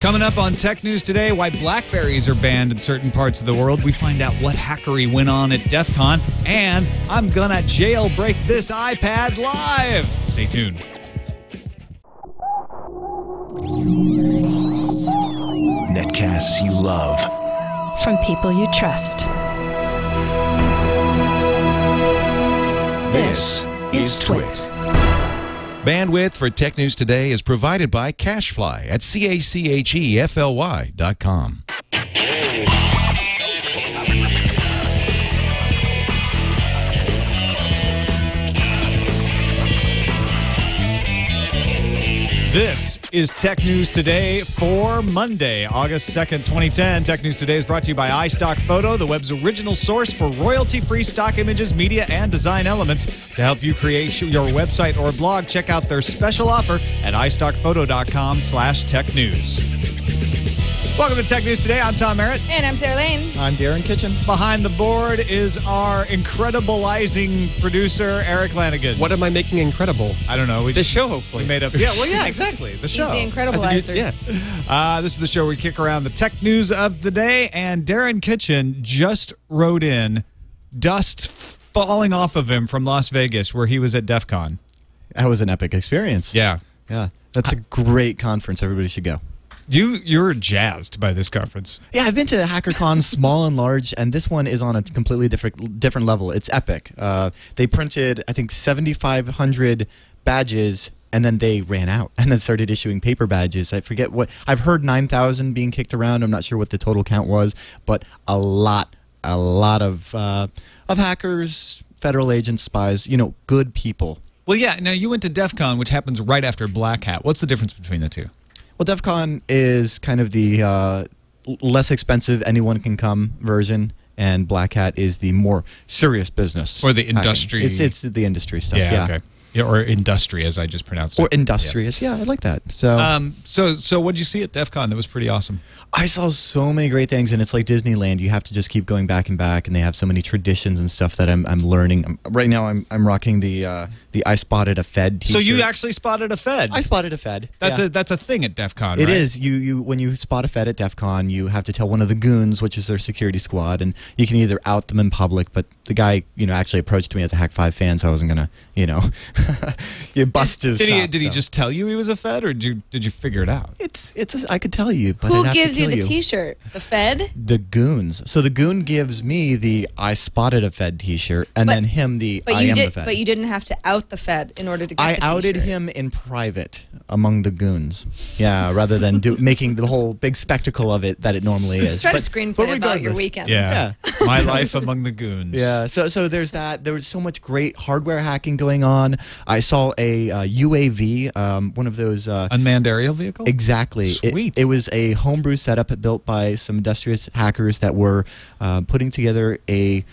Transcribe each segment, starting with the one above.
Coming up on Tech News Today, why Blackberrys are banned in certain parts of the world. We find out what hackery went on at DefCon. And I'm gonna jailbreak this iPad live. Stay tuned. Netcasts you love. From people you trust. This is TWiT. Bandwidth for Tech News Today is provided by Cachefly at CACHEFLY.com. This is Tech News Today for Monday, August 2nd, 2010. Tech News Today is brought to you by iStock Photo, the web's original source for royalty-free stock images, media, and design elements. To help you create your website or blog, check out their special offer at iStockPhoto.com/technews. Welcome to Tech News Today. I'm Tom Merritt. And I'm Sarah Lane. I'm Darren Kitchen. Behind the board is our incredibilizing producer, Erik Lanigan. What am I making incredible? I don't know. The show, hopefully. We made up. Yeah, well, yeah, exactly. The show. He's the incredibilizer. Yeah. This is the show where we kick around the tech news of the day, and Darren Kitchen just wrote in dust falling off of him from Las Vegas where he was at DefCon. That was an epic experience. Yeah. Yeah. That's a great conference. Everybody should go. You're jazzed by this conference. Yeah, I've been to HackerCon, small and large, and this one is on a completely different level. It's epic. They printed, I think, 7,500 badges, and then they ran out, and then started issuing paper badges. I forget what. I've heard 9,000 being kicked around. I'm not sure what the total count was, but a lot of hackers, federal agents, spies. Good people. Well, yeah. Now you went to DefCon, which happens right after Black Hat. What's the difference between the two? Well, DefCon is kind of the less expensive, anyone can come version, and Black Hat is the more serious business. Or the industry. It's the industry stuff. Yeah, okay. Yeah, or industry, as I just pronounced it. Or industrious. Yeah, I like that. So, so what did you see at DefCon that was pretty awesome? I saw so many great things, and it's like Disneyland. You have to just keep going back and back, and they have so many traditions and stuff that I'm learning. Right now, I'm rocking the I Spotted a Fed T-shirt. So you actually spotted a Fed? I spotted a Fed. That's a thing at DefCon, right? It is. When you spot a Fed at DefCon, you have to tell one of the goons, which is their security squad, and you can either out them in public. But the guy, actually approached me as a Hack 5 fan, so I wasn't gonna, you bust his. Did he just tell you he was a Fed, or did you figure it out? I could tell you, but who I'd have gives to you tell the T-shirt? The Fed? The goons. So the goon gives me the I Spotted a Fed T-shirt, and then him the I am the Fed. But you didn't have to out the Fed in order to get the T-shirt. I outed him in private among the goons. Yeah, rather than making the whole big spectacle of it that it normally is. Try to screenplay about your weekend. Yeah. My life among the goons. Yeah. So there's that. There was so much great hardware hacking going on. I saw a UAV, one of those unmanned aerial vehicle. Exactly. Sweet. It was a homebrew setup built by some industrious hackers that were putting together an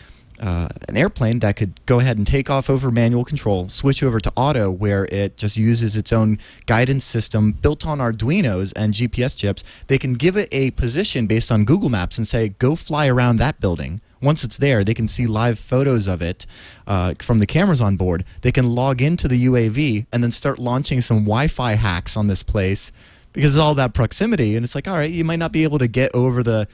airplane that could go ahead and take off over manual control, switch over to auto, where it just uses its own guidance system built on Arduinos and GPS chips. They can give it a position based on Google Maps and say, go fly around that building. Once it's there, they can see live photos of it from the cameras on board. They can log into the UAV and then start launching some Wi-Fi hacks on this place, because it's all about proximity. And it's like, all right, you might not be able to get over the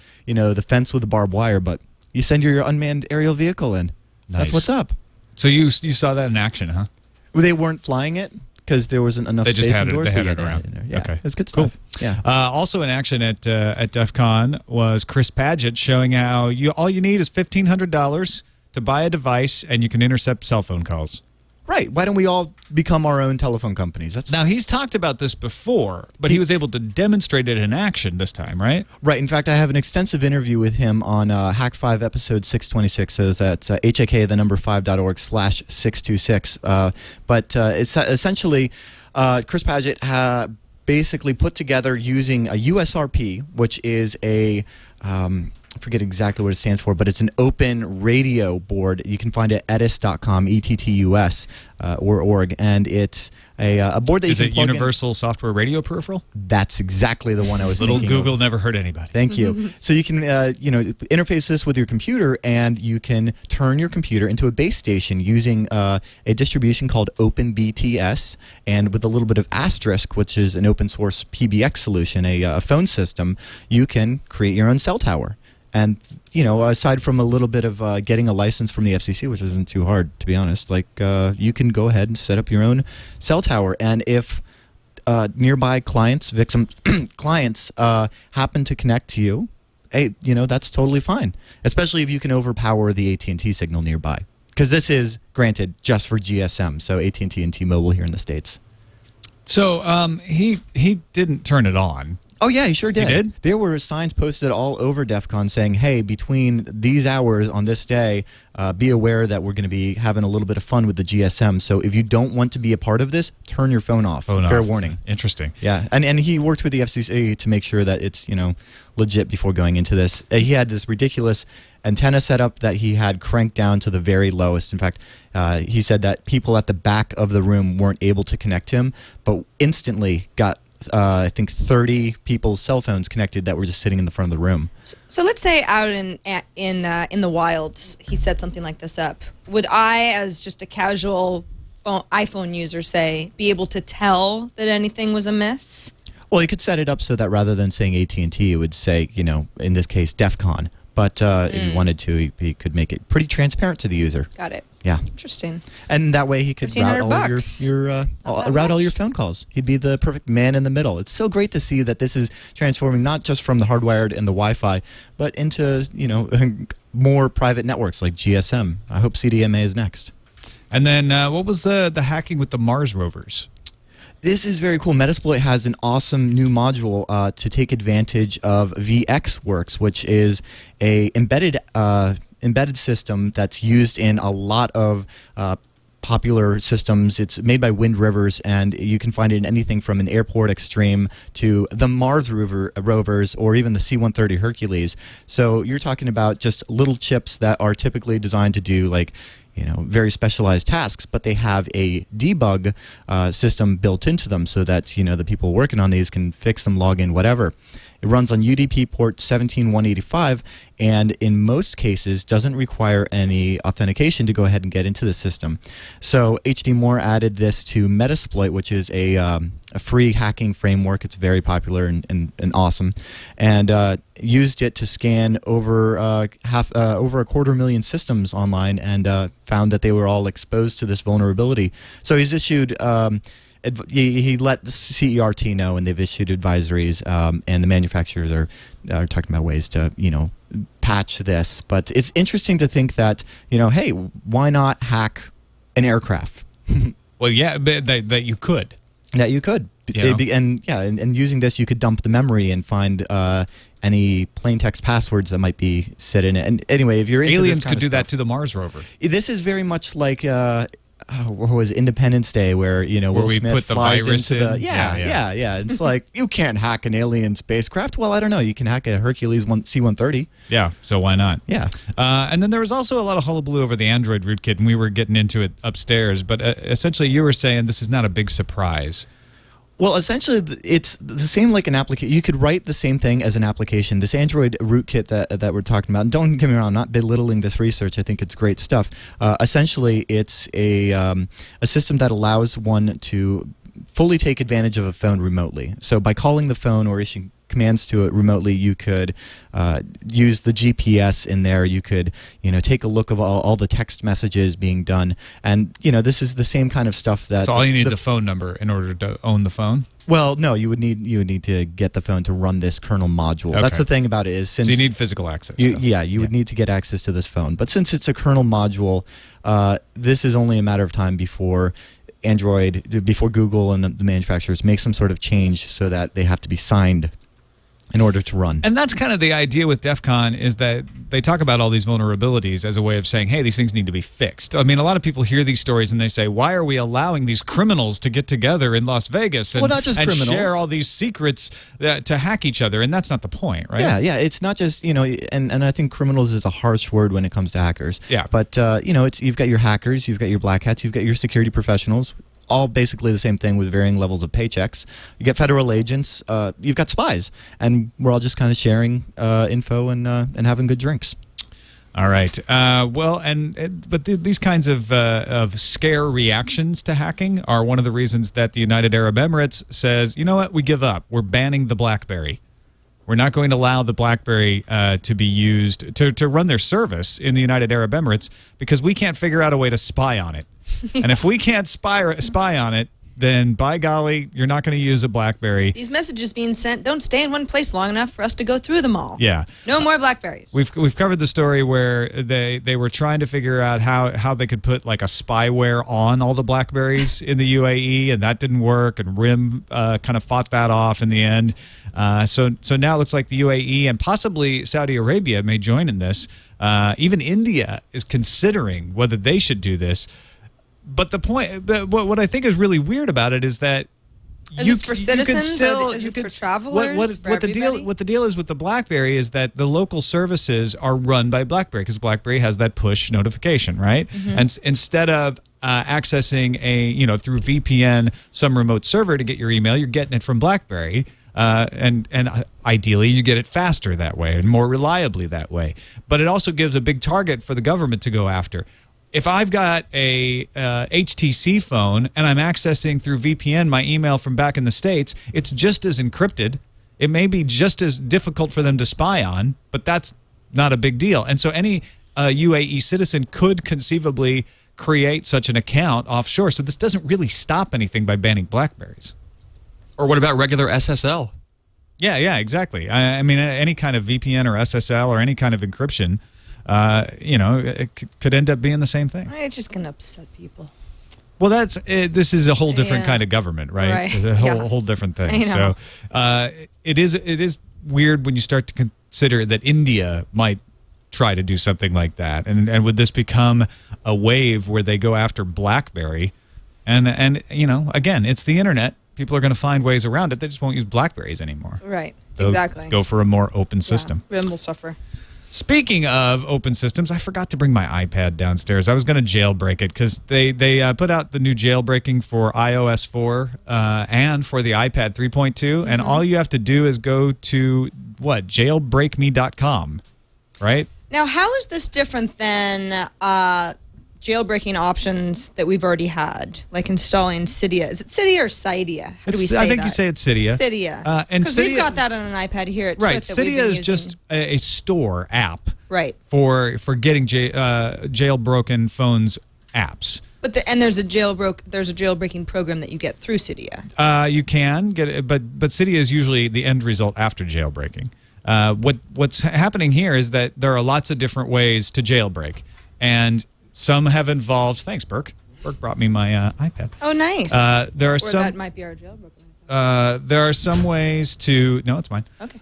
fence with the barbed wire, but you send your unmanned aerial vehicle in. Nice. That's what's up. So you saw that in action, huh? Well, they weren't flying it because there wasn't enough space indoors. They had it around. Yeah, okay. It's good Cool. stuff. Yeah. Also in action at DefCon was Chris Padgett showing how all you need is $1,500 to buy a device and you can intercept cell phone calls. Right. Why don't we all become our own telephone companies? Now, he's talked about this before, but he was able to demonstrate it in action this time, right? Right. In fact, I have an extensive interview with him on Hack 5 episode 626. So that's HAK5.org/626. But it's essentially Chris Padgett basically put together using a USRP, which is a forget exactly what it stands for, but it's an open radio board. You can find it at ettus.com, ETTUS, or org, and it's a board that you can plug in. Is it Universal Software Radio Peripheral? That's exactly the one I was thinking Little Google of. never hurt anybody. Thank you. So you can, interface this with your computer, and you can turn your computer into a base station using a distribution called OpenBTS, and with a little bit of Asterisk, which is an open source PBX solution, a phone system, you can create your own cell tower. And, aside from a little bit of getting a license from the FCC, which isn't too hard, to be honest, you can go ahead and set up your own cell tower. And if nearby clients, clients happen to connect to you, hey, that's totally fine, especially if you can overpower the AT&T signal nearby. Because this is, granted, just for GSM, so AT&T and T-Mobile here in the States. So he didn't turn it on. Oh, yeah, he sure did. He did? There were signs posted all over DefCon saying, hey, between these hours on this day, be aware that we're going to be having a little bit of fun with the GSM. So if you don't want to be a part of this, turn your phone off. Fair warning. Interesting. Yeah, and he worked with the FCC to make sure that it's, legit before going into this. He had this ridiculous antenna setup that he had cranked down to the very lowest. In fact, he said that people at the back of the room weren't able to connect him, but instantly got I think 30 people's cell phones connected that were just sitting in the front of the room. So let's say out in the wild, he set something like this up. Would I, as just a casual iPhone user, say, be able to tell that anything was amiss? Well, you could set it up so that rather than saying AT&T, it would say, in this case, DefCon. But if you wanted to, he could make it pretty transparent to the user. Got it. Yeah. Interesting. And that way he could route all your phone calls. He'd be the perfect man in the middle. It's so great to see that this is transforming not just from the hardwired and the Wi-Fi, but into, more private networks like GSM. I hope CDMA is next. And then what was the hacking with the Mars rovers? This is very cool. Metasploit has an awesome new module to take advantage of VxWorks, which is a embedded system that's used in a lot of popular systems. It's made by Wind Rivers, and you can find it in anything from an Airport Extreme to the Mars rovers or even the C-130 Hercules. So you're talking about just little chips that are typically designed to do very specialized tasks, but they have a debug system built into them so that, the people working on these can fix them, log in, whatever. It runs on UDP port 17185, and in most cases doesn't require any authentication to go ahead and get into the system. So HD Moore added this to Metasploit, which is a free hacking framework. It's very popular and awesome, and used it to scan over over 250,000 systems online, and found that they were all exposed to this vulnerability. So he's issued. He let the CERT know, and they've issued advisories, and the manufacturers are talking about ways to, patch this. But it's interesting to think that, hey, why not hack an aircraft? Well, yeah, that you could. That you could. And using this, you could dump the memory and find any plain text passwords that might be set in it. And anyway, if you're into aliens this kind could do of stuff, that to the Mars rover. This is very much like what was Independence Day, where Will Smith put the flies virus into the in? yeah. It's like, you can't hack an alien spacecraft. Well, I don't know. You can hack a Hercules C-130. Yeah, so why not? Yeah. And then there was also a lot of hullabaloo over the Android rootkit, and we were getting into it upstairs. But essentially, you were saying this is not a big surprise. Well, essentially, it's the same like an application. You could write the same thing as an application. This Android rootkit that we're talking about, and don't get me wrong, I'm not belittling this research. I think it's great stuff. Essentially, it's a system that allows one to fully take advantage of a phone remotely. So by calling the phone or issuing commands to it remotely, you could use the GPS in there. You could, take a look of all the text messages being done, and this is the same kind of stuff that. So all you need is a phone number in order to own the phone. Well, no, you would need to get the phone to run this kernel module. Okay. That's the thing about it is since so you need physical access. You would need to get access to this phone, but since it's a kernel module, this is only a matter of time before Google and the manufacturers make some sort of change so that they have to be signed in order to run. And that's kind of the idea with DefCon, is that they talk about all these vulnerabilities as a way of saying, hey, these things need to be fixed. I mean, a lot of people hear these stories and they say, why are we allowing these criminals to get together in Las Vegas and, not just criminals, share all these secrets to hack each other? And that's not the point, right? Yeah. It's not just, and I think criminals is a harsh word when it comes to hackers. Yeah. But, you've got your hackers, you've got your black hats, you've got your security professionals, all basically the same thing with varying levels of paychecks. You get federal agents, you've got spies, and we're all just kind of sharing info and having good drinks. All right. But these kinds of scare reactions to hacking are one of the reasons that the United Arab Emirates says, you know what, we give up. We're banning the BlackBerry. We're not going to allow the BlackBerry to be used to run their service in the United Arab Emirates because we can't figure out a way to spy on it. And if we can't spy on it, then by golly, you're not going to use a BlackBerry. These messages being sent don't stay in one place long enough for us to go through them all. Yeah. No more BlackBerries. We've covered the story where they were trying to figure out how they could put like a spyware on all the BlackBerries in the UAE, and that didn't work, and RIM kind of fought that off in the end. So now it looks like the UAE and possibly Saudi Arabia may join in this. Even India is considering whether they should do this. But the point, what I think is really weird about it is that is this for citizens? Is this for travelers? What the deal is with the BlackBerry is that the local services are run by BlackBerry because BlackBerry has that push notification, right? And instead of accessing through VPN some remote server to get your email, you're getting it from BlackBerry. And ideally, you get it faster that way and more reliably that way. But it also gives a big target for the government to go after. If I've got a HTC phone and I'm accessing through VPN my email from back in the States, it's just as encrypted. It may be just as difficult for them to spy on, but that's not a big deal. And so any UAE citizen could conceivably create such an account offshore. So this doesn't really stop anything by banning BlackBerries. Or what about regular SSL? Yeah, exactly. I mean, any kind of VPN or SSL or any kind of encryption, it could end up being the same thing. It's just going to upset people. Well, this is a whole different kind of government, right? It's a whole different thing. So it is weird when you start to consider that India might try to do something like that. And would this become a wave where they go after BlackBerry? And again, it's the internet. People are going to find ways around it. They just won't use BlackBerries anymore. Right. They'll exactly. Go for a more open system. RIM will suffer. Speaking of open systems, I forgot to bring my iPad downstairs. I was going to jailbreak it because they put out the new jailbreaking for iOS 4 and for the iPad 3.2, and all you have to do is go to, jailbreakme.com, right? Now, how is this different than jailbreaking options that we've already had, like installing Cydia? Is it Cydia or Cydia? How do we say that? I think you say it's Cydia. Cydia. Because we've got that on an iPad here at right. TWiT that Cydia is just a store app, right, for getting jailbroken phones apps. But there's a jailbreaking program that you get through Cydia. You can get it, but Cydia is usually the end result after jailbreaking. What's happening here is that there are lots of different ways to jailbreak, and some have involved. Thanks, Burke. Burke brought me my iPad. Oh, nice. That might be our jailbroken. There are some ways to. No, it's mine. Okay.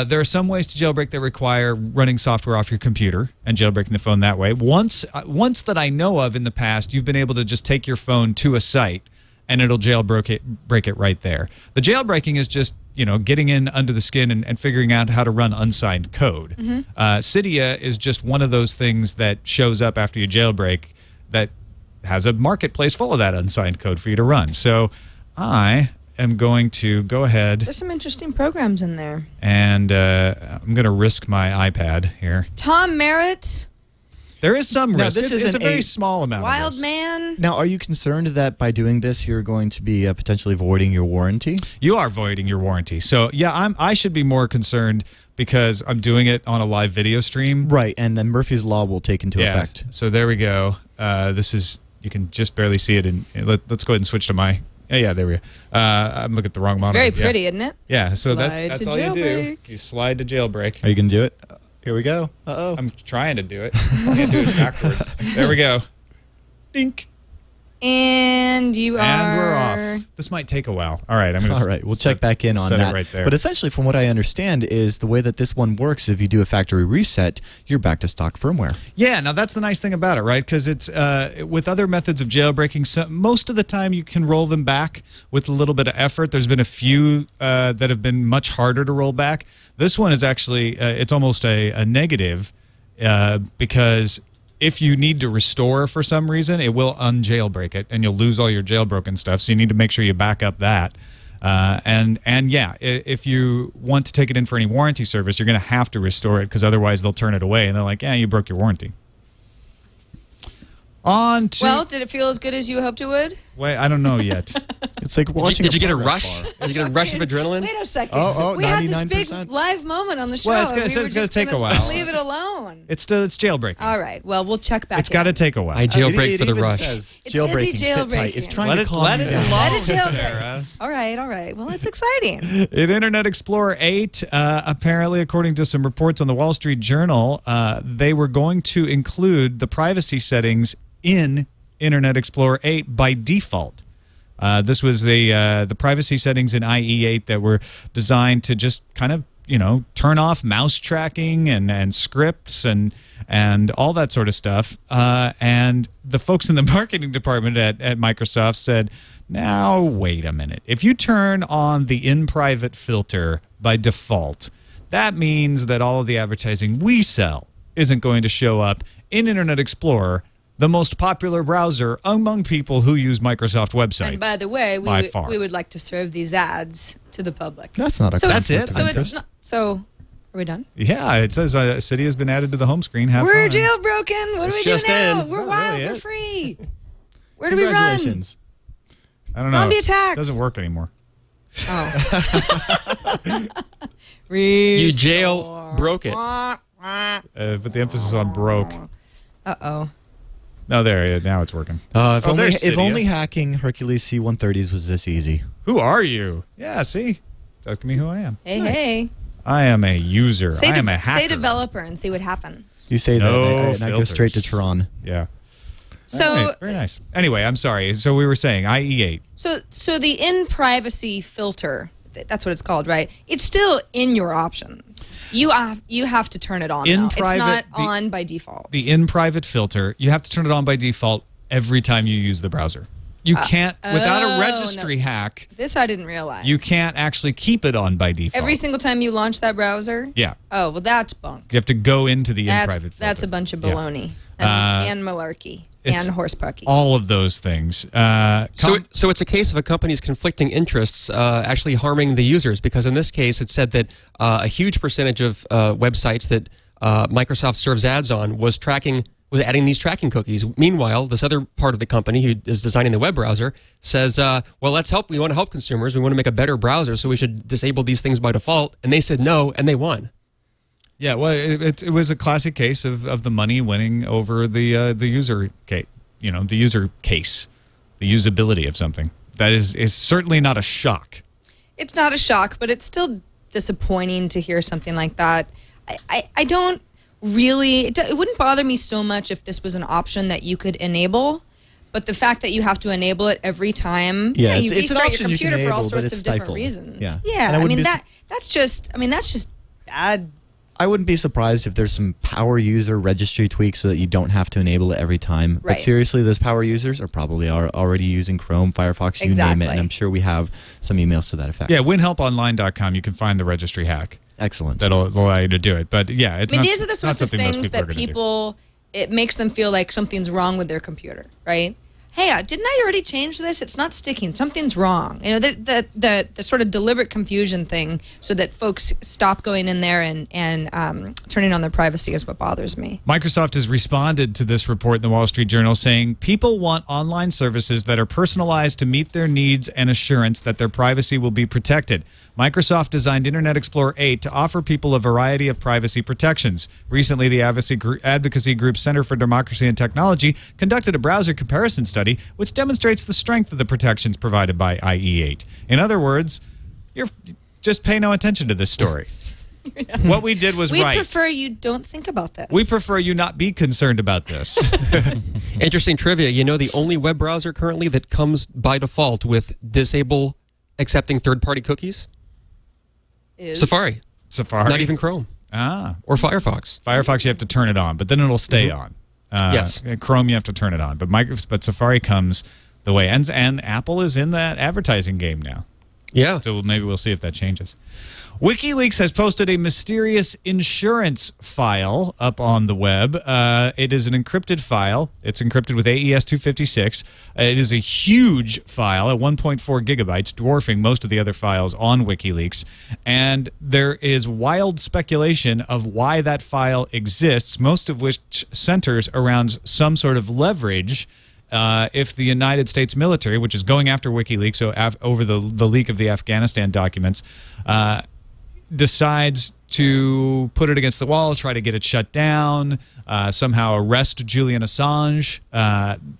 There are some ways to jailbreak that require running software off your computer and jailbreaking the phone that way. Once that I know of in the past, you've been able to just take your phone to a site and it'll break it right there. The jailbreaking is just getting in under the skin and figuring out how to run unsigned code. Cydia is just one of those things that shows up after you jailbreak that has a marketplace full of that unsigned code for you to run. So I am going to go ahead. There's some interesting programs in there. And I'm going to risk my iPad here. Tom Merritt. There is some risk. It's a very small amount Wild of risk. man. Now, are you concerned that by doing this, you're going to be potentially voiding your warranty? You are voiding your warranty. So, yeah, I should be more concerned because I'm doing it on a live video stream. Right, and then Murphy's Law will take into effect. So there we go. You can just barely see it. Let's go ahead and switch to my... Yeah, there we go. I'm looking at the wrong monitor. It's very pretty, isn't it? Yeah, so Slide that's to all you do. jailbreak. You slide to jailbreak. Are you going to do it? Here we go. Uh-oh. I'm trying to do it. I can't do it backwards. There we go. Dink. And you are. And we're off. This might take a while. All right, I'm going to. All right, we'll check back in on set that. it right there. But essentially, from what I understand, is the way that this one works. If you do a factory reset, you're back to stock firmware. Yeah, now that's the nice thing about it, right? Because it's with other methods of jailbreaking, most of the time you can roll them back with a little bit of effort. There's been a few that have been much harder to roll back. This one is actually it's almost a negative because if you need to restore for some reason, it will unjailbreak it, and you'll lose all your jailbroken stuff. So you need to make sure you back up that. And yeah, if you want to take it in for any warranty service, you're going to have to restore it because otherwise they'll turn it away, and they're like, "Yeah, you broke your warranty." On to Well, did it feel as good as you hoped it would? wait, I don't know yet. It's like watching. Did you get a progress rush? bar. Did you get a rush of adrenaline? Wait a second. Oh, we had this 99%. big live moment on the show. Well, it's gonna- and so we it's were gonna just take a gonna while. Leave it alone. It's jailbreaking. All right. Well, we'll check back. It's got to in. take a while. I jailbreak It for the even rush. says It's busy jailbreaking. Sit tight. It's jailbreaking. trying Let to it calm you down. alone, Let it jailbreak. Sarah. All right. All right. Well, it's exciting. In Internet Explorer 8, apparently, according to some reports on the Wall Street Journal, they were going to include the privacy settings in Internet Explorer 8 by default. This was the privacy settings in IE8 that were designed to just kind of, turn off mouse tracking and scripts and all that sort of stuff. And the folks in the marketing department at Microsoft said, now, wait a minute. If you turn on the in-private filter by default, that means that all of the advertising we sell isn't going to show up in Internet Explorer, the most popular browser among people who use Microsoft websites. And by the way, by far. we would like to serve these ads to the public. That's not a So That's conflict it. of So it's interest. not. So, are we done? Yeah, it says a city has been added to the home screen. Have We're fun. jailbroken. What do we do just now? in. We're Is that wild. really We're it? free. Where do we run? Congratulations. I don't Zombie know. attacks. It doesn't work anymore. You jailbroke it. But the emphasis on broke. Uh-oh. No, there. Now it's working. If, Oh, only, there's if Cydia. only hacking Hercules C-130s was this easy. Who are you? Yeah, see? That's me who I am. Hey, hey. I am a user. Say, I am a hacker. say developer and see what happens. You say No that, and I go straight to filters. Tron. Yeah. So, All right, very nice. Anyway, I'm sorry. So we were saying IE8. so the in-privacy filter, that's what it's called, right? It's still in your options. You have to turn it on In now. It's private- not the- on by default. The in-private filter, you have to turn it on by default every time you use the browser. You can't, without a registry hack, This I didn't realize. you can't actually keep it on by default. Every single time you launch that browser? Yeah. Oh, well, that's bunk. You have to go into the in-private filter. That's a bunch of Yeah. baloney and malarkey it's and horsepucky. All of those things. So it's a case of a company's conflicting interests actually harming the users, because in this case it said that a huge percentage of websites that Microsoft serves ads on was adding these tracking cookies. Meanwhile, this other part of the company who is designing the web browser says, well, let's help. We want to help consumers. We want to make a better browser, so we should disable these things by default. And they said no, and they won. Yeah, well, it was a classic case of the money winning over the user case. The user case, the usability of something. That is certainly not a shock. It's not a shock, but it's still disappointing to hear something like that. I don't really, it wouldn't bother me so much if this was an option that you could enable, but the fact that you have to enable it every time, Yeah, you it's an restart option your you can computer for all enable, but sorts it's of different stifled. reasons. Yeah. Yeah, And I I wouldn't mean be that's just bad. I wouldn't be surprised if there's some power user registry tweaks so that you don't have to enable it every time. Right. But seriously, those power users are probably already using Chrome, Firefox, you name it, Exactly. and I'm sure we have some emails to that effect. Yeah, winhelponline.com, you can find the registry hack. Excellent. That'll allow you to do it. But yeah, it's I mean, not, these are the not sorts of something most things people are that gonna do. people, it makes them feel like something's wrong with their computer, right? Hey, didn't I already change this? It's not sticking. Something's wrong. The sort of deliberate confusion thing, so that folks stop going in there and turning on their privacy is what bothers me. Microsoft has responded to this report in the Wall Street Journal saying people want online services that are personalized to meet their needs and assurance that their privacy will be protected. Microsoft designed Internet Explorer 8 to offer people a variety of privacy protections. Recently, the advocacy group Center for Democracy and Technology conducted a browser comparison study which demonstrates the strength of the protections provided by IE8. In other words, just pay no attention to this story. What we did was We right. prefer you don't think about this. We prefer you not be concerned about this. Interesting trivia. You know, the only web browser currently that comes by default with disable accepting third-party cookies? Is Safari. Safari. Not even Chrome. Ah. Or Firefox. Firefox, you have to turn it on, but then it'll stay on. Yes. Chrome, you have to turn it on. But Safari comes the way. And Apple is in that advertising game now. Yeah. So maybe we'll see if that changes. WikiLeaks has posted a mysterious insurance file up on the web. It is an encrypted file. It's encrypted with AES 256. It is a huge file at 1.4 gigabytes, dwarfing most of the other files on WikiLeaks. And there is wild speculation of why that file exists, most of which centers around some sort of leverage if the United States military, which is going after WikiLeaks over the leak of the Afghanistan documents, decides to put it against the wall, try to get it shut down, somehow arrest Julian Assange,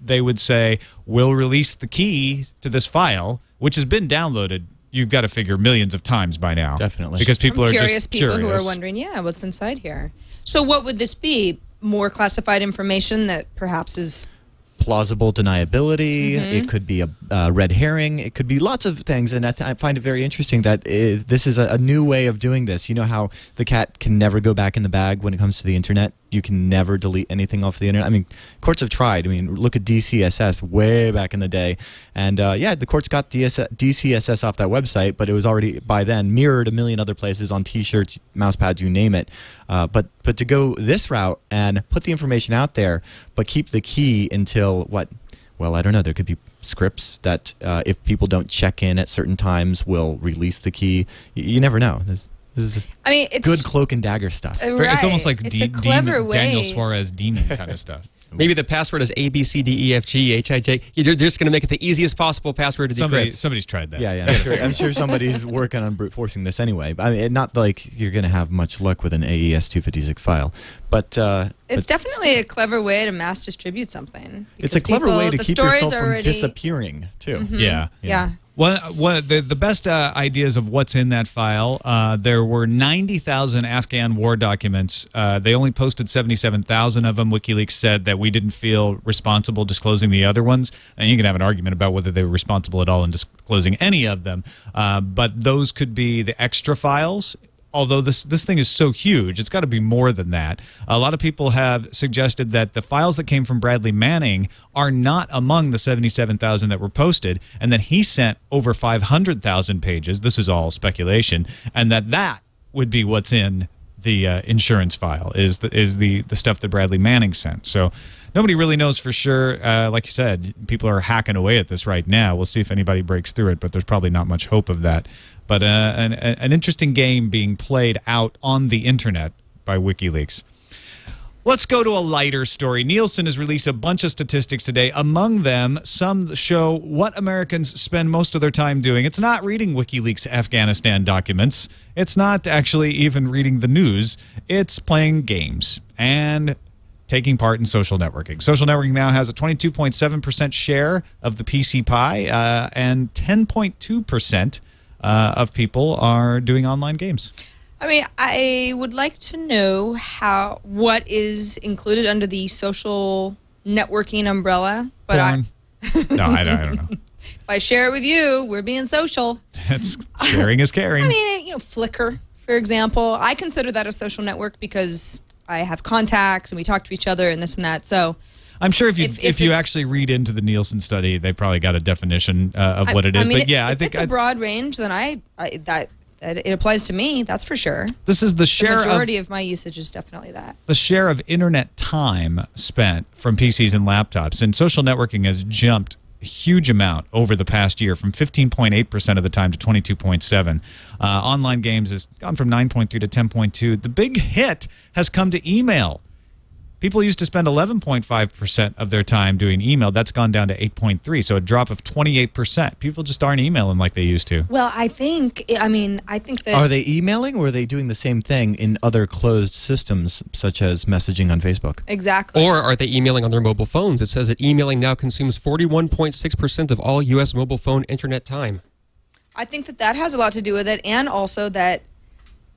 they would say, we'll release the key to this file, which has been downloaded. You've got to figure millions of times by now. Definitely. Because people I'm are curious just people curious. who are wondering, what's inside here? So what would this be? More classified information that perhaps is plausible deniability. It could be a red herring. It could be lots of things. And I find it very interesting that this is a new way of doing this. You know how the cat can never go back in the bag when it comes to the internet? You can never delete anything off the internet. I mean, courts have tried. I mean, look at DCSS way back in the day. And yeah, the courts got DCSS off that website, but it was already by then mirrored a million other places on T-shirts, mouse pads, you name it. But to go this route and put the information out there, but keep the key until what? Well, I don't know. There could be scripts that if people don't check in at certain times, will release the key. You never know. This is it's good cloak and dagger stuff. It's almost like it's a clever way. Daniel Suarez demon kind of stuff. Maybe the password is ABCDEFGHIJ. You're just going to make it the easiest possible password to decrypt. Somebody's tried that. Yeah, I'm sure somebody's working on brute forcing this anyway. I mean, not like you're going to have much luck with an AES 256 file, but it's definitely a clever way to mass distribute something. It's a clever way to keep yourself from disappearing too. Yeah. The best ideas of what's in that file, there were 90,000 Afghan war documents. They only posted 77,000 of them. WikiLeaks said that we didn't feel responsible disclosing the other ones. And you can have an argument about whether they were responsible at all in disclosing any of them. But those could be the extra files. Although this thing is so huge, it's got to be more than that. A lot of people have suggested that the files that came from Bradley Manning are not among the 77,000 that were posted, and that he sent over 500,000 pages. This is all speculation, and that would be what's in the insurance file is the stuff that Bradley Manning sent. So nobody really knows for sure. Like you said, people are hacking away at this right now. We'll see if anybody breaks through it, but there's probably not much hope of that. But an interesting game being played out on the internet by WikiLeaks. Let's go to a lighter story. Nielsen has released a bunch of statistics today. Among them, some show what Americans spend most of their time doing. It's not reading WikiLeaks Afghanistan documents. It's not actually even reading the news. It's playing games and taking part in social networking. Social networking now has a 22.7% share of the PC pie, and 10.2% of people are doing online games. I mean, I would like to know what is included under the social networking umbrella. But No, I don't know. If I share it with you, we're being social. That's sharing is caring. I mean, Flickr, for example, I consider that a social network because I have contacts and we talk to each other and this and that. So I'm sure if you actually read into the Nielsen study, they probably got a definition of what it is. But yeah, I think it's a broad range. Then that it applies to me. That's for sure. This is the share. The majority of my usage is definitely that. The share of internet time spent from PCs and laptops, and social networking has jumped a huge amount over the past year, from 15.8% of the time to 22.7%. Online games has gone from 9.3 to 10.2. The big hit has come to email. People used to spend 11.5% of their time doing email. That's gone down to 8.3%, so a drop of 28%. People just aren't emailing like they used to. Well, I think that... Are they emailing, or are they doing the same thing in other closed systems, such as messaging on Facebook? Exactly. Or are they emailing on their mobile phones? It says that emailing now consumes 41.6% of all U.S. mobile phone internet time. I think that has a lot to do with it, and also that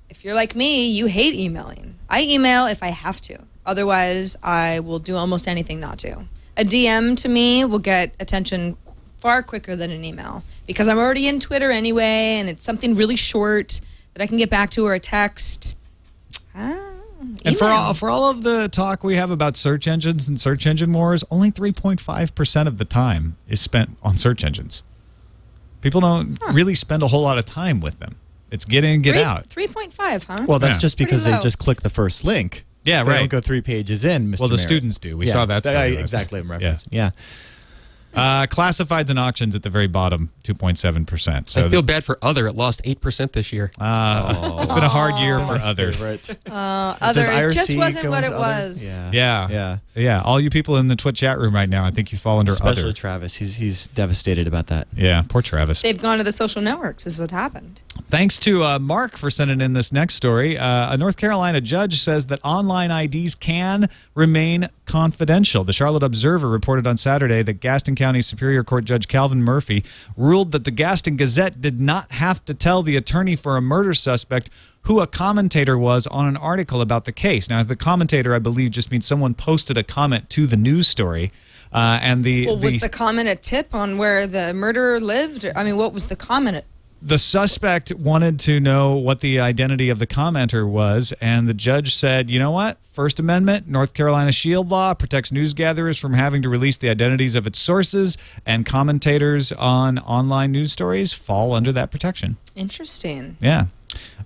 if you're like me, you hate emailing. I email if I have to. Otherwise, I will do almost anything not to. A DM to me will get attention far quicker than an email because I'm already in Twitter anyway, and it's something really short that I can get back to, or a text. And for all of the talk we have about search engines and search engine wars, only 3.5% of the time is spent on search engines. People don't really spend a whole lot of time with them. It's get in, get out. 3.5, huh? Well, that's just because they low. just click the first link. Yeah, They right. don't go 3 pages in, Mr. Well, the Merritt. students do. We saw that. Exactly. I'm referencing. Yeah. Classifieds and auctions at the very bottom, 2.7%. So I feel bad for Other. It lost 8% this year. it's been a hard year for Other. Other, it just IRC wasn't go what it into was. Other? Yeah. All you people in the TWiT chat room right now, I think you fall under Especially Other. Travis. He's devastated about that. Yeah, poor Travis. They've gone to the social networks is what happened. Thanks to Mark for sending in this next story. A North Carolina judge says that online IDs can remain confidential. The Charlotte Observer reported on Saturday that Gaston County Superior Court Judge Calvin Murphy ruled that the Gaston Gazette did not have to tell the attorney for a murder suspect who a commentator was on an article about the case. Now, the commentator, I believe, just means someone posted a comment to the news story. Was the comment a tip on where the murderer lived? I mean, what was the comment? The suspect wanted to know what the identity of the commenter was, and the judge said, you know what? First Amendment, North Carolina Shield Law protects news gatherers from having to release the identities of its sources, and commentators on online news stories fall under that protection. Interesting. Yeah.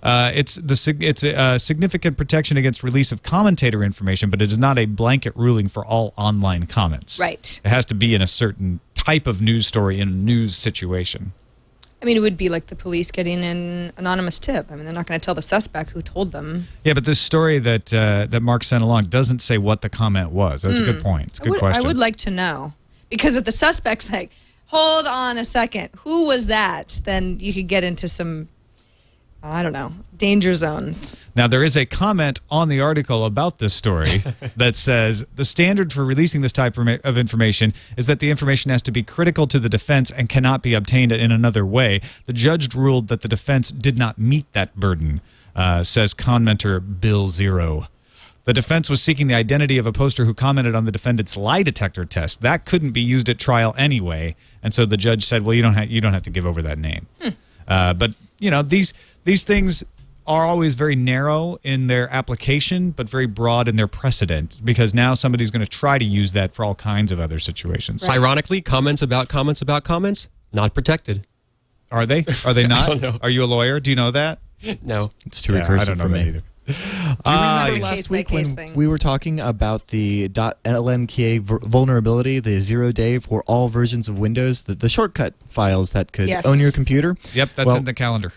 It's a significant protection against release of commentator information, but it is not a blanket ruling for all online comments. Right. It has to be in a certain type of news story in a news situation. I mean, it would be like the police getting an anonymous tip. I mean, they're not going to tell the suspect who told them. Yeah, but this story that Mark sent along doesn't say what the comment was. That's a good point. It's a good question. I would like to know. Because if the suspect's like, hold on a second, who was that? Then you could get into some, I don't know, danger zones. Now, there is a comment on the article about this story that says the standard for releasing this type of information is that the information has to be critical to the defense and cannot be obtained in another way. The judge ruled that the defense did not meet that burden, says commenter Bill Zero. The defense was seeking the identity of a poster who commented on the defendant's lie detector test. That couldn't be used at trial anyway, and so the judge said, well, you don't have to give over that name. But, you know, these things are always very narrow in their application, but very broad in their precedent, because now somebody's going to try to use that for all kinds of other situations. Right. Ironically, comments about comments, not protected. Are they? Are they not? I don't know. Are you a lawyer? Do you know that? No. It's too recursive I don't know for that me. either. Do you remember last Case by week when case thing. we were talking about the .lmka vulnerability, the 0-day for all versions of Windows, the shortcut files that could Yes. own your computer? Yep, that's in the calendar.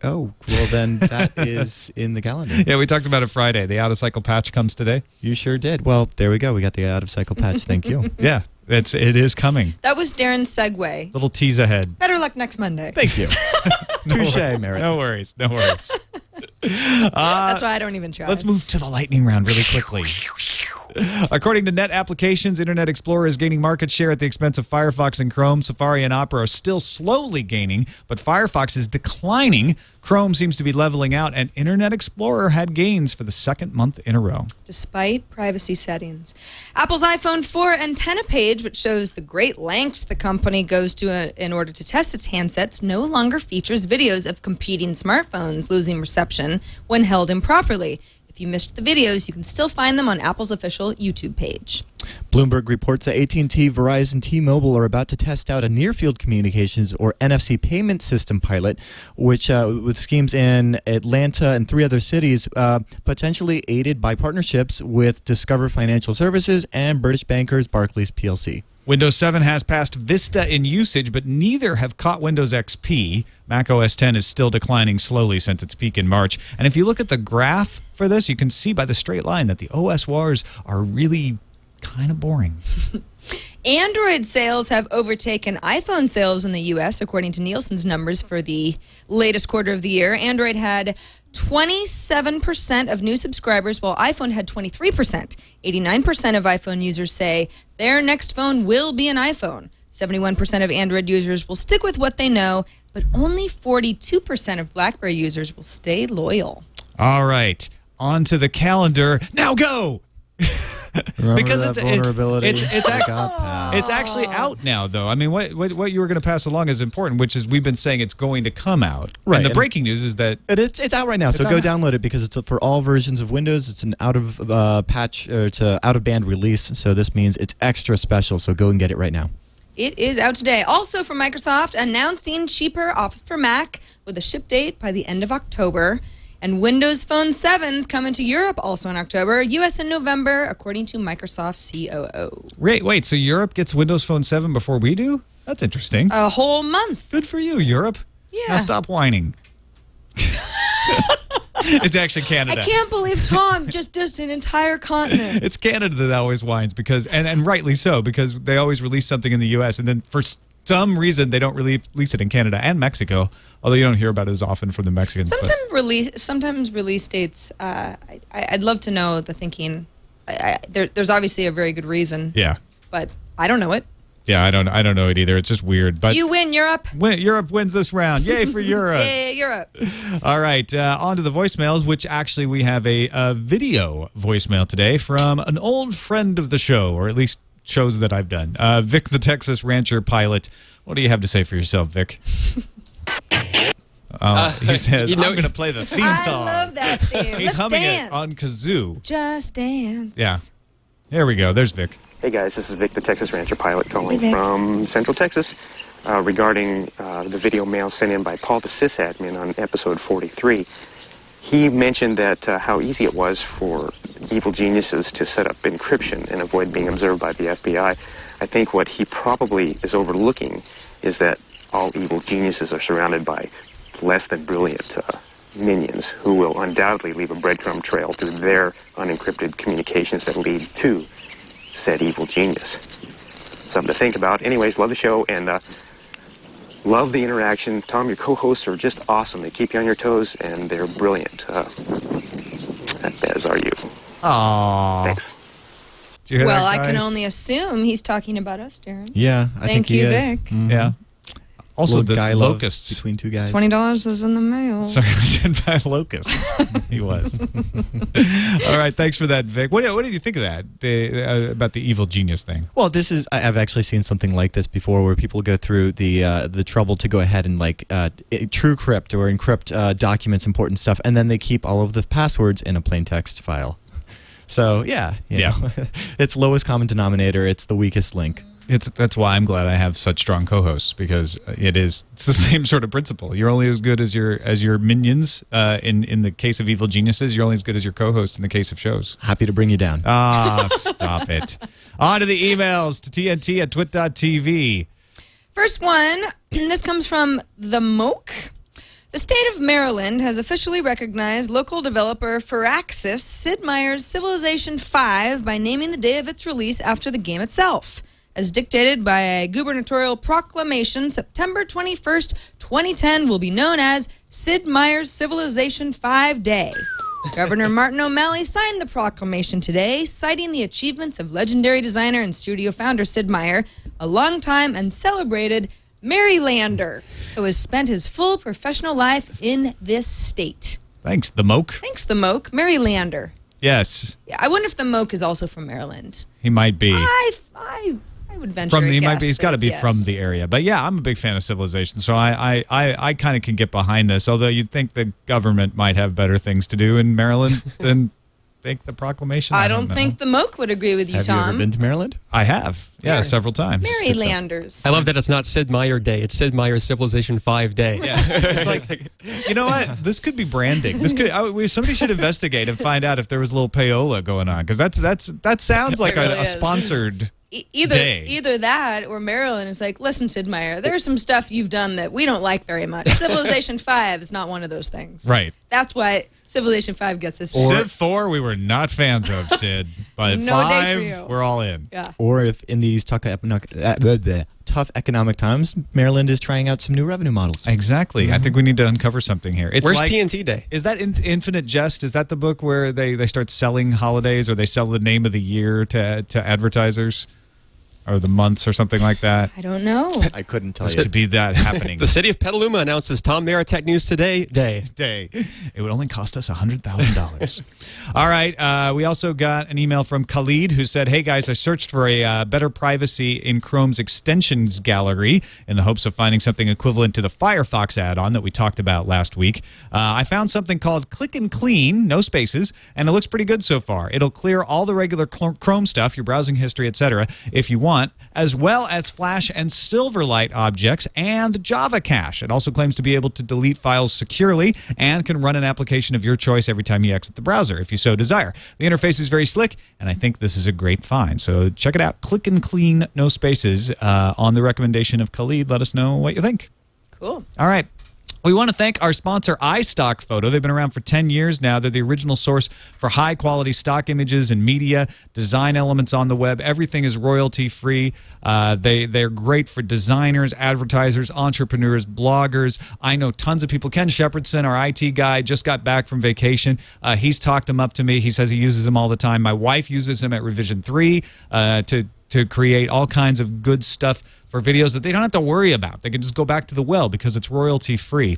Oh, well then that is in the calendar. Yeah, we talked about it Friday. The out-of-cycle patch comes today. You sure did. Well, there we go. We got the out-of-cycle patch. Thank you. Yeah, it is coming. That was Darren's segue. Little tease ahead. Better luck next Monday. Thank you. Touche, Merritt. No worries. No worries. That's why I don't even try. Let's move to the lightning round really quickly. According to Net Applications, Internet Explorer is gaining market share at the expense of Firefox and Chrome. Safari and Opera are still slowly gaining, but Firefox is declining. Chrome seems to be leveling out, and Internet Explorer had gains for the second month in a row. Despite privacy settings. Apple's iPhone 4 antenna page, which shows the great lengths the company goes to in order to test its handsets, no longer features videos of competing smartphones losing reception when held improperly. If you missed the videos, you can still find them on Apple's official YouTube page. Bloomberg reports that AT&T, Verizon, T-Mobile are about to test out a near-field communications or NFC payment system pilot, which with schemes in Atlanta and 3 other cities, potentially aided by partnerships with Discover Financial Services and British bankers Barclays PLC. Windows 7 has passed Vista in usage, but neither have caught Windows XP. Mac OS X is still declining slowly since its peak in March. And if you look at the graph for this, you can see by the straight line that the OS wars are really kind of boring. Android sales have overtaken iPhone sales in the U.S., according to Nielsen's numbers for the latest quarter of the year. Android had 27% of new subscribers, while iPhone had 23%. 89% of iPhone users say their next phone will be an iPhone. 71% of Android users will stick with what they know, but only 42% of BlackBerry users will stay loyal. All right, on to the calendar. Now go! Because it's vulnerability. It's actually out now, though. I mean, what you were going to pass along is important, which is we've been saying it's going to come out. Right. And the breaking news is that it's out right now. So go download it because it's for all versions of Windows. It's an out of patch, or it's an out of band release. So this means it's extra special. So go and get it right now. It is out today. Also from Microsoft, announcing cheaper Office for Mac with a ship date by the end of October. And Windows Phone 7's coming to Europe also in October, US in November, according to Microsoft COO. Wait, so Europe gets Windows Phone 7 before we do? That's interesting. A whole month. Good for you, Europe. Yeah. Now stop whining. It's actually Canada. I can't believe Tom just dissed an entire continent. It's Canada that always whines, because, and rightly so, because they always release something in the U.S. and then for some reason they don't release it in Canada and Mexico, although you don't hear about it as often from the Mexicans. Sometimes release dates, I'd love to know the thinking. There's obviously a very good reason. Yeah. But I don't know it. Yeah, I don't know it either. It's just weird. But you win, Europe. Europe wins this round. Yay for Europe. Yay, Europe. All right, on to the voicemails, which actually we have a video voicemail today from an old friend of the show, or at least shows that I've done. Vic, the Texas Rancher pilot. What do you have to say for yourself, Vic? He says, I'm going to play the theme song. I love that theme. He's humming it on kazoo. Just dance. Yeah. There we go. There's Vic. Hey guys, this is Vic, the Texas Rancher pilot, calling from Central Texas regarding the video mail sent in by Paul the sysadmin on episode 43. He mentioned that how easy it was for evil geniuses to set up encryption and avoid being observed by the FBI. I think what he probably is overlooking is that all evil geniuses are surrounded by less than brilliant minions who will undoubtedly leave a breadcrumb trail through their unencrypted communications that lead to said evil genius. Something to think about. Anyways, love the show and love the interaction. Tom, your co-hosts are just awesome. They keep you on your toes and they're brilliant. As are you. Aww. Thanks. Did you hear Well, that, I can guys? only assume he's talking about us, Darren. Yeah, I think he you, is. Vic. Mhm. Yeah. Also, Little the guy love locusts. between two guys. $20 is in the mail. Sorry, sent by locusts. He was. All right, thanks for that, Vic. What did you think of that, about the evil genius thing? Well, I've actually seen something like this before, where people go through the trouble to go ahead and TrueCrypt or encrypt documents, important stuff, and then they keep all of the passwords in a plain text file. So yeah, you know, it's lowest common denominator. It's the weakest link. That's why I'm glad I have such strong co-hosts, because it's the same sort of principle. You're only as good as your minions. In the case of evil geniuses, you're only as good as your co-hosts in the case of shows. Happy to bring you down. Ah, stop it. On to the emails to TNT@twit.tv. First one, this comes from The Moke. The state of Maryland has officially recognized local developer Firaxis Sid Meier's Civilization V by naming the day of its release after the game itself. As dictated by a gubernatorial proclamation, September 21st, 2010 will be known as Sid Meier's Civilization V Day. Governor Martin O'Malley signed the proclamation today, citing the achievements of legendary designer and studio founder Sid Meier, a longtime and celebrated Marylander who has spent his full professional life in this state. Thanks, the Moke. Thanks, the Moke. Marylander. Yes. Yeah, I wonder if the Moke is also from Maryland. He might be. I would venture a He might guess be. He's got to that be it's from yes. the area. But yeah, I'm a big fan of Civilization, so I kind of can get behind this. Although you'd think the government might have better things to do in Maryland than make the proclamation. I don't think the Moke would agree with you, Have Tom. you ever been to Maryland? I have. Yeah, several times. Marylanders. I love that it's not Sid Meier Day. It's Sid Meier's Civilization 5 Day. Yes. It's like, you know what? This could be branding. This could. Somebody should investigate and find out if there was a little payola going on, because that sounds like It really a is. sponsored. Either that or Maryland is like, listen, Sid Meier, there's some stuff you've done that we don't like very much. Civilization 5 is not one of those things. Right. That's why Civilization 5 gets this. Civ 4, we were not fans of, Sid. But No day for 5, you. we're all in. Yeah. Or if in these tough economic times, Maryland is trying out some new revenue models. Exactly. I think we need to uncover something here. It's Where's like, TNT Day? Is that Infinite Jest? Is that the book where they start selling holidays, or they sell the name of the year to advertisers? or the months or something like that. I don't know. I couldn't tell This you. could be that happening. The city of Petaluma announces Tom Merritt Tech News Today Day. It would only cost us $100,000. All right. We also got an email from Khalid who said, hey, guys, I searched for a better privacy in Chrome's extensions gallery in the hopes of finding something equivalent to the Firefox add-on that we talked about last week. I found something called Click and Clean, no spaces, and it looks pretty good so far. It'll clear all the regular Chrome stuff, your browsing history, etc., if you want, as well as Flash and Silverlight objects and Java cache. It also claims to be able to delete files securely and can run an application of your choice every time you exit the browser, if you so desire. The interface is very slick, and I think this is a great find. So check it out. Click and Clean, no spaces, on the recommendation of Khalid. Let us know what you think. Cool. All right. We want to thank our sponsor, iStock Photo. They've been around for 10 years now. They're the original source for high-quality stock images and media, design elements on the web. Everything is royalty-free. They're great for designers, advertisers, entrepreneurs, bloggers. I know tons of people. Ken Shepardson, our IT guy, just got back from vacation. He's talked them up to me. He says he uses them all the time. My wife uses them at Revision 3 to create all kinds of good stuff for videos that they don't have to worry about. They can just go back to the well because it's royalty-free.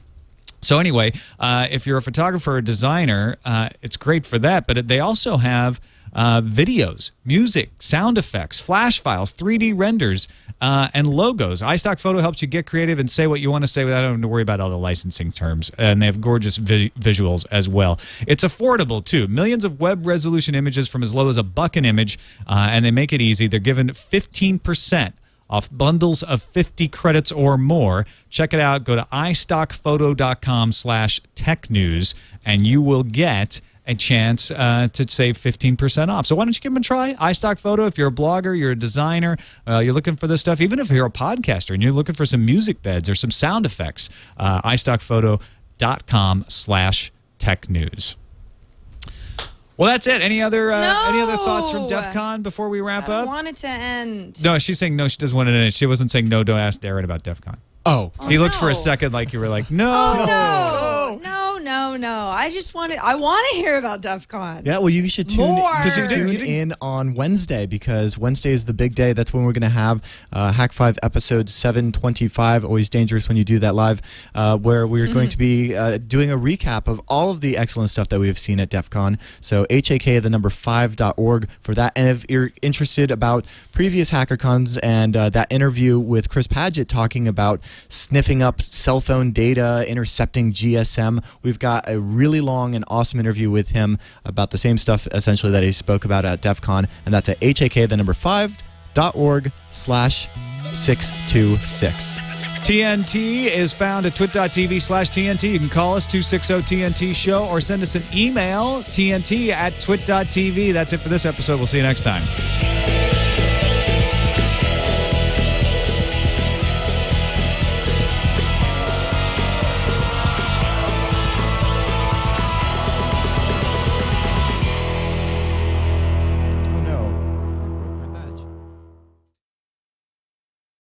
So anyway, if you're a photographer or designer, it's great for that. But they also have videos, music, sound effects, flash files, 3D renders, and logos. iStock Photo helps you get creative and say what you want to say without having to worry about all the licensing terms. And they have gorgeous visuals as well. It's affordable, too. Millions of web resolution images from as low as $1 an image, and they make it easy. They're given 15% off bundles of 50 credits or more. Check it out. Go to istockphoto.com/technews, and you will get a chance to save 15% off. So why don't you give them a try? iStock Photo, if you're a blogger, you're a designer, you're looking for this stuff, even if you're a podcaster and you're looking for some music beds or some sound effects, istockphoto.com/technews. Well, that's it. Any other thoughts from DefCon before we wrap up? I want it to end. No, she's saying no, she doesn't want it to end. She wasn't saying no, don't ask Darren about DefCon. Oh. He looked for a second like you were like, no. Oh, no. I want to hear about DefCon. Yeah, well, you should tune More. in on Wednesday, because Wednesday is the big day. That's when we're going to have Hack 5 episode 725, always dangerous when you do that live, where we're going to be doing a recap of all of the excellent stuff that we have seen at DefCon. So HAK5.org for that. And if you're interested about previous HackerCons and that interview with Chris Padgett talking about sniffing up cell phone data, intercepting GSM, we've got a really long and awesome interview with him about the same stuff essentially that he spoke about at DefCon, and that's at HAK5.org/626. TNT is found at twit.tv/TNT. You can call us 260-TNT show or send us an email, TNT@twit.tv. That's it for this episode. We'll see you next time.